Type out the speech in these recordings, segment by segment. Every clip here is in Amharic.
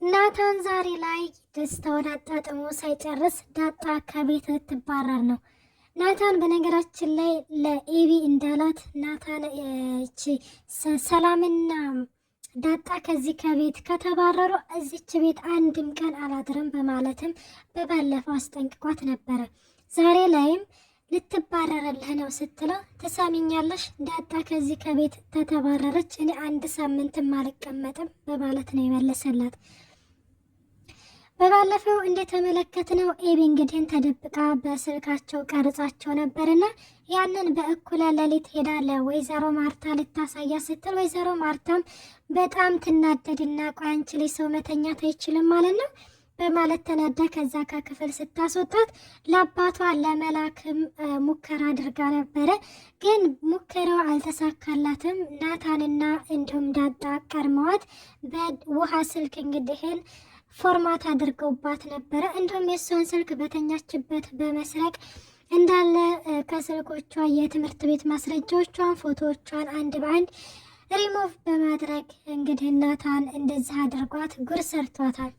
ናታን ዛሬ ላይ ደስታውን አጣጥሞ ሳይጨርስ ዳጣ ከቤት ልትባረር ነው። ናታን በነገራችን ላይ ለኤቢ እንዳላት ናታን ሰላምና ዳጣ ከዚህ ከቤት ከተባረሩ እዚች ቤት አንድም ቀን አላድርም በማለትም በባለፈው አስጠንቅቋት ነበረ። ዛሬ ላይም ልትባረርልህ ነው ስትለው ትሰሚኛለሽ ዳጣ ከዚህ ከቤት ተተባረረች እኔ አንድ ሳምንትም አልቀመጥም በማለት ነው የመለሰላት። በባለፈው እንደተመለከትነው ኤቢ እንግዲህን ተደብቃ በስልካቸው ቀርጻቸው ነበርና ያንን በእኩለ ሌሊት ሄዳ ለወይዘሮ ማርታ ልታሳያ ስትል ወይዘሮ ማርታም በጣም ትናደድና ቆይ አንቺ ልጅ ሰው መተኛት አይችልም ማለት ነው በማለት ተናዳ ከዛ ከክፍል ስታስወጣት ለአባቷ ለመላክም ሙከራ አድርጋ ነበረ። ግን ሙከራው አልተሳካላትም። ናታንና እንዲሁም ዳጣ ቀርመዋት በውሃ ስልክ እንግዲህን ፎርማት አድርገውባት ነበረ። እንዲሁም የእሷን ስልክ በተኛችበት በመስረቅ እንዳለ ከስልኮቿ የትምህርት ቤት ማስረጃዎቿን፣ ፎቶዎቿን አንድ በአንድ ሪሞቭ በማድረግ እንግዲህ ናታን እንደዚህ አድርጓት ጉር ሰርቷታል።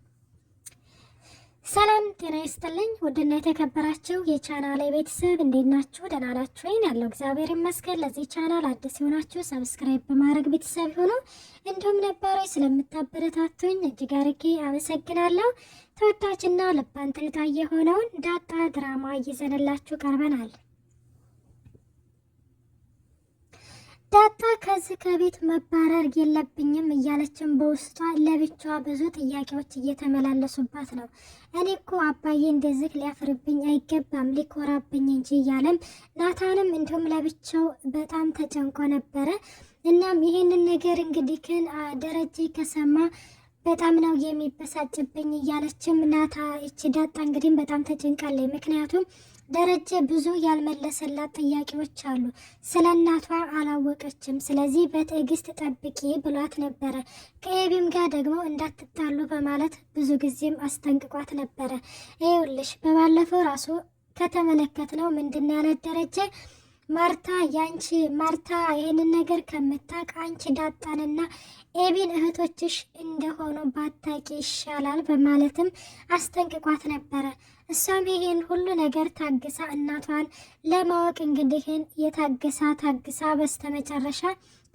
ሰላም ጤና ይስጥልኝ ውድና የተከበራችሁ የቻናል ቤተሰብ እንዴት ናችሁ? ደህና ናችሁ ወይ? ያለው እግዚአብሔር ይመስገን። ለዚህ ቻናል አዲስ የሆናችሁ ሰብስክራይብ በማድረግ ቤተሰብ ሆኖ እንዲሁም ነባሮች ስለምታበረታቱኝ እጅግ አድርጌ አመሰግናለሁ። ተወዳጅና ልብ አንጠልጣይ የሆነውን ዳጣ ድራማ ይዘንላችሁ ቀርበናል። ዳጣ ከዚህ ከቤት መባረር የለብኝም እያለችን በውስጧ ለብቻዋ ብዙ ጥያቄዎች እየተመላለሱባት ነው። እኔ እኮ አባዬ እንደዚህ ሊያፍርብኝ አይገባም ሊኮራብኝ እንጂ እያለም ናታንም እንዲሁም ለብቻው በጣም ተጨንቆ ነበረ። እናም ይህንን ነገር እንግዲህ ግን ደረጀ ከሰማ በጣም ነው የሚበሳጭብኝ እያለችም ናታ እቺ ዳጣ እንግዲህ በጣም ተጨንቃለች። ምክንያቱም ደረጀ ብዙ ያልመለሰላት ጥያቄዎች አሉ። ስለ እናቷ አላወቀችም። ስለዚህ በትዕግስት ጠብቂ ብሏት ነበረ። ከኤቢም ጋር ደግሞ እንዳትጣሉ በማለት ብዙ ጊዜም አስጠንቅቋት ነበረ። ይኸውልሽ በባለፈው ራሱ ከተመለከትነው ምንድን ያለት ደረጀ ማርታ ይህንን ነገር ከምታቅ አንቺ ዳጣንና ኤቢን እህቶችሽ እንደሆኑ ባታቂ ይሻላል በማለትም አስጠንቅቋት ነበረ። እሷም ይሄን ሁሉ ነገር ታግሳ እናቷን ለማወቅ እንግዲህን ታግሳ በስተመጨረሻ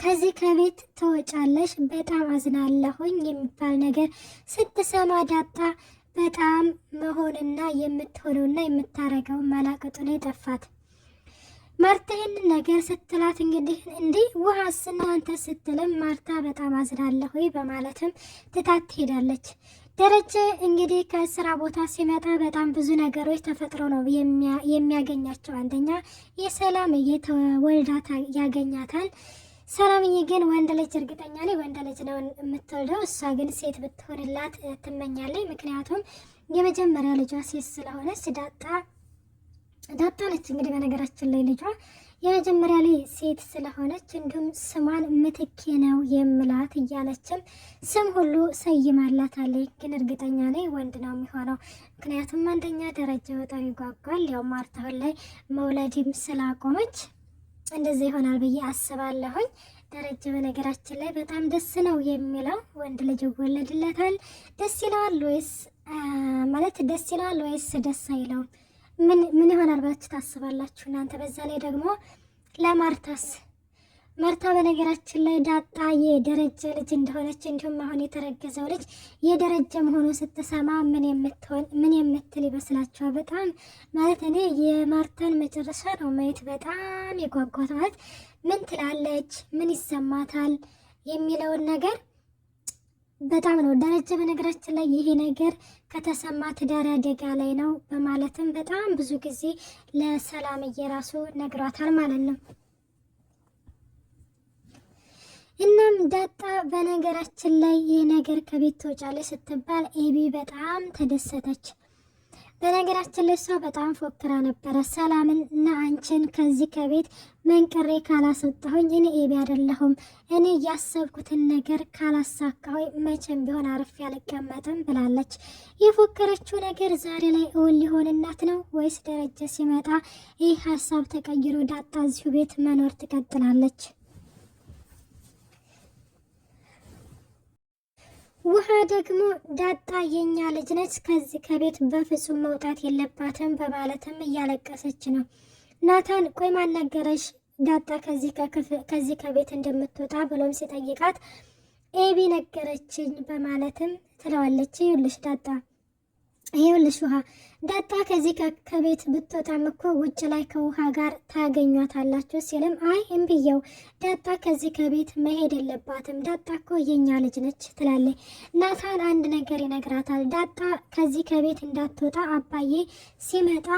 ከዚህ ከቤት ትወጫለሽ በጣም አዝናለሁኝ የሚባል ነገር ስትሰማ ዳጣ በጣም መሆንና የምትሆነውና የምታረገው መላቀጡ ላይ ጠፋት። ማርታ ይህንን ነገር ስትላት እንዲህ ውሃስ እናንተ ስትልም ማርታ በጣም አዝናለሁ በማለትም ትታት ትሄዳለች። ደረጀ እንግዲህ ከስራ ቦታ ሲመጣ በጣም ብዙ ነገሮች ተፈጥሮ ነው የሚያገኛቸው። አንደኛ የሰላምዬ ተወልዳ ያገኛታል። ሰላምዬ ግን ወንድ ልጅ እርግጠኛ ላይ ወንድ ልጅ ነው የምትወልደው። እሷ ግን ሴት ብትሆንላት ትመኛለች። ምክንያቱም የመጀመሪያ ልጇ ሴት ስለሆነች ዳጣ ነች። እንግዲህ በነገራችን ላይ ልጇ የመጀመሪያ ላይ ሴት ስለሆነች እንዲሁም ስሟን ምትኬ ነው የምላት እያለችም ስም ሁሉ ሰይማላታለች። ግን እርግጠኛ ነኝ ወንድ ነው የሚሆነው። ምክንያቱም አንደኛ ደረጃ በጣም ይጓጓል። ያው ማርታ ላይ መውለድም ስላቆመች እንደዚህ ይሆናል ብዬ አስባለሁኝ። ደረጃ በነገራችን ላይ በጣም ደስ ነው የሚለው። ወንድ ልጅ ይወለድለታል። ደስ ይለዋል ወይስ ደስ አይለውም? ምን ይሆናል ብላችሁ ታስባላችሁ እናንተ? በዛ ላይ ደግሞ ለማርታስ ማርታ በነገራችን ላይ ዳጣ የደረጀ ልጅ እንደሆነች እንዲሁም አሁን የተረገዘው ልጅ የደረጀ መሆኑ ስትሰማ ምን የምትል ይመስላችኋል? በጣም ማለት እኔ የማርታን መጨረሻ ነው ማየት በጣም የጓጓት። ማለት ምን ትላለች፣ ምን ይሰማታል የሚለውን ነገር በጣም ነው። ደረጀ በነገራችን ላይ ይሄ ነገር ከተሰማ ትዳር አደጋ ላይ ነው በማለትም በጣም ብዙ ጊዜ ለሰላምዬ ራሱ ነግሯታል ማለት ነው። እናም ዳጣ በነገራችን ላይ ይህ ነገር ከቤት ትወጫለች ስትባል ኤቢ በጣም ተደሰተች። በነገራችን ላይ እሷ በጣም ፎክራ ነበረ። ሰላምን እና አንቺን ከዚህ ከቤት መንቅሬ ካላስወጣሁኝ እኔ ኤቢ አይደለሁም፣ እኔ ያሰብኩትን ነገር ካላሳካሁኝ መቼም ቢሆን አርፌ አልቀመጥም ብላለች። የፎከረችው ነገር ዛሬ ላይ እውን ሊሆንላት ነው ወይስ ደረጀ ሲመጣ ይህ ሀሳብ ተቀይሮ ዳጣ እዚሁ ቤት መኖር ትቀጥላለች? ውሃ ደግሞ ዳጣ የኛ ልጅ ነች፣ ከዚህ ከቤት በፍጹም መውጣት የለባትም በማለትም እያለቀሰች ነው። ናታን ቆይ ማን ነገረሽ ዳጣ ከዚህ ከቤት እንደምትወጣ ብሎም ሲጠይቃት ኤቢ ነገረችኝ በማለትም ትለዋለች። ይኸውልሽ ዳጣ ይኸውልሽ ውሃ ዳጣ ከዚህ ከቤት ብትወጣም እኮ ውጭ ላይ ከውሃ ጋር ታገኟታላችሁ ሲልም አይ እምብየው ዳጣ ከዚህ ከቤት መሄድ የለባትም ዳጣ እኮ የኛ ልጅ ነች ትላለች። ናታን አንድ ነገር ይነግራታል። ዳጣ ከዚህ ከቤት እንዳትወጣ አባዬ ሲመጣ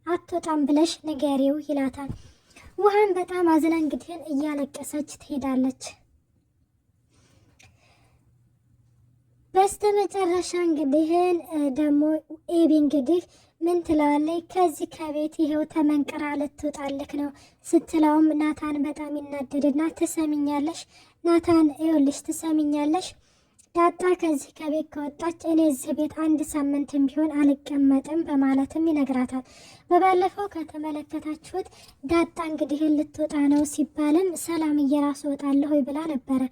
አትወጣም ብለሽ ንገሪው ይላታል። ውሃን በጣም አዝና እንግዲህን እያለቀሰች ትሄዳለች። በስተመጨረሻ እንግዲህን ደግሞ ኤቢ እንግዲህ ምን ትለዋለች? ከዚህ ከቤት ይሄው ተመንቅራ ልትወጣልክ ነው ስትለውም ናታን በጣም ይናደድና ትሰሚኛለሽ ናታን ይኸውልሽ ትሰሚኛለሽ ዳጣ ከዚህ ከቤት ከወጣች እኔ እዚህ ቤት አንድ ሳምንትም ቢሆን አልቀመጥም በማለትም ይነግራታል። በባለፈው ከተመለከታችሁት ዳጣ እንግዲህ ልትወጣ ነው ሲባልም ሰላም እየራሱ ወጣለሁ ብላ ነበረ።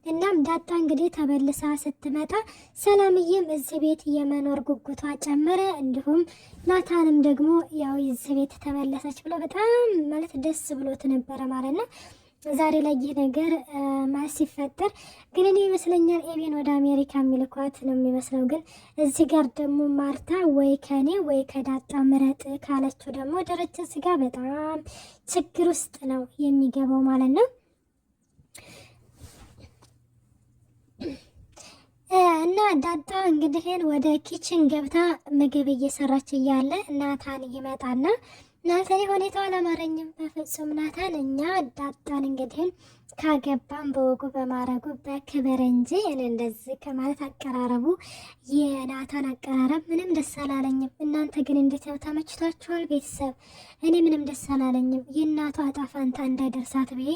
እናም ዳጣ እንግዲህ ተመልሳ ስትመጣ ሰላምዬም እዚህ ቤት የመኖር ጉጉቷ ጨመረ። እንዲሁም ናታንም ደግሞ ያው እዚህ ቤት ተመለሰች ብሎ በጣም ማለት ደስ ብሎት ነበረ ማለት ነው። ዛሬ ላይ ይህ ነገር ማለት ሲፈጠር ግን እኔ ይመስለኛል ኤቢን ወደ አሜሪካ የሚልኳት ነው የሚመስለው። ግን እዚህ ጋር ደግሞ ማርታ ወይ ከኔ ወይ ከዳጣ ምረጥ ካለችው ደግሞ ደረጃ እዚህ ጋር በጣም ችግር ውስጥ ነው የሚገባው ማለት ነው። እና ዳጣ እንግዲህን ወደ ኪችን ገብታ ምግብ እየሰራች እያለ ናታን ይመጣና ናታን ሁኔታው አላማረኝም በፍጹም ናታን እኛ ዳጣን እንግዲህን ካገባን በወጉ በማረጉ በክብር እንጂ እኔ እንደዚህ ከማለት አቀራረቡ የናታን አቀራረብ ምንም ደስ አላለኝም። እናንተ ግን እንዴት ነው ተመችቷችኋል? ቤተሰብ እኔ ምንም ደስ አላለኝም። የእናቷ ዕጣ ፈንታ እንዳይደርሳት ብዬ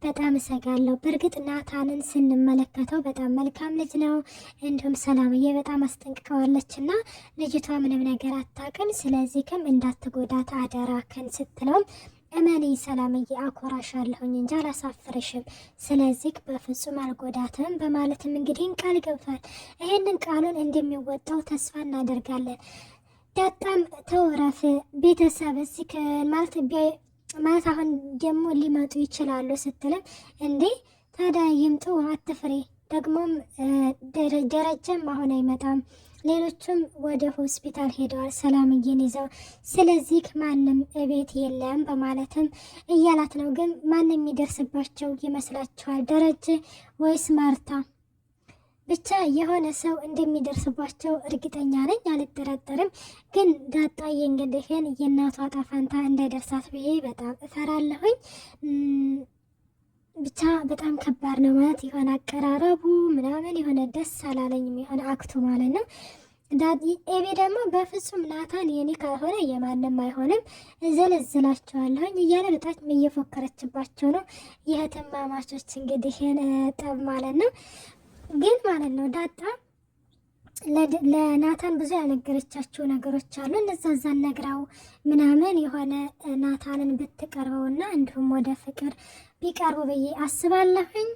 በጣም እሰጋለሁ። በእርግጥ ናታንን ስንመለከተው በጣም መልካም ልጅ ነው። እንዲሁም ሰላምዬ በጣም አስጠንቅቀዋለች እና ልጅቷ ምንም ነገር አታውቅም፣ ስለዚህ ከም እንዳትጎዳት አደራከን ስትለውም እመኔ ሰላምዬ አኮራሻለሁኝ እንጂ አላሳፍርሽም፣ ስለዚህ በፍጹም አልጎዳትም በማለትም እንግዲህ ቃል ገብቷል። ይሄንን ቃሉን እንደሚወጣው ተስፋ እናደርጋለን። ዳጣም ተወረፍ ቤተሰብ እዚህ ማለት አሁን ደግሞ ሊመጡ ይችላሉ ስትልም እንዴ ታዲያ ይምጡ አትፍሬ፣ ደግሞም ደረጃም አሁን አይመጣም፣ ሌሎቹም ወደ ሆስፒታል ሄደዋል ሰላምዬን ይዘው፣ ስለዚህ ማንም እቤት የለም በማለትም እያላት ነው። ግን ማንም የሚደርስባቸው ይመስላችኋል? ደረጀ ወይስ ማርታ? ብቻ የሆነ ሰው እንደሚደርስባቸው እርግጠኛ ነኝ፣ አልጠረጠርም። ግን ዳጣዬ እንግዲህን የእናቷ ዕጣ ፈንታ እንዳይደርሳት ብዬ በጣም እፈራለሁኝ። ብቻ በጣም ከባድ ነው ማለት የሆነ አቀራረቡ ምናምን የሆነ ደስ አላለኝም፣ የሆነ አክቱ ማለት ነው። ኤቢ ደግሞ በፍጹም ናታን የኔ ካልሆነ የማንም አይሆንም እዘለዝላቸዋለሁኝ እያለ በጣም እየፎከረችባቸው ነው። የእህትማማቾች እንግዲህ ጠብ ማለት ነው። ግን ማለት ነው ዳጣ ለናታን ብዙ ያልነገረቻቸው ነገሮች አሉ። እነዛን ነግራው ምናምን የሆነ ናታንን ብትቀርበውና እንዲሁም ወደ ፍቅር ቢቀርቡ ብዬ አስባለሁኝ።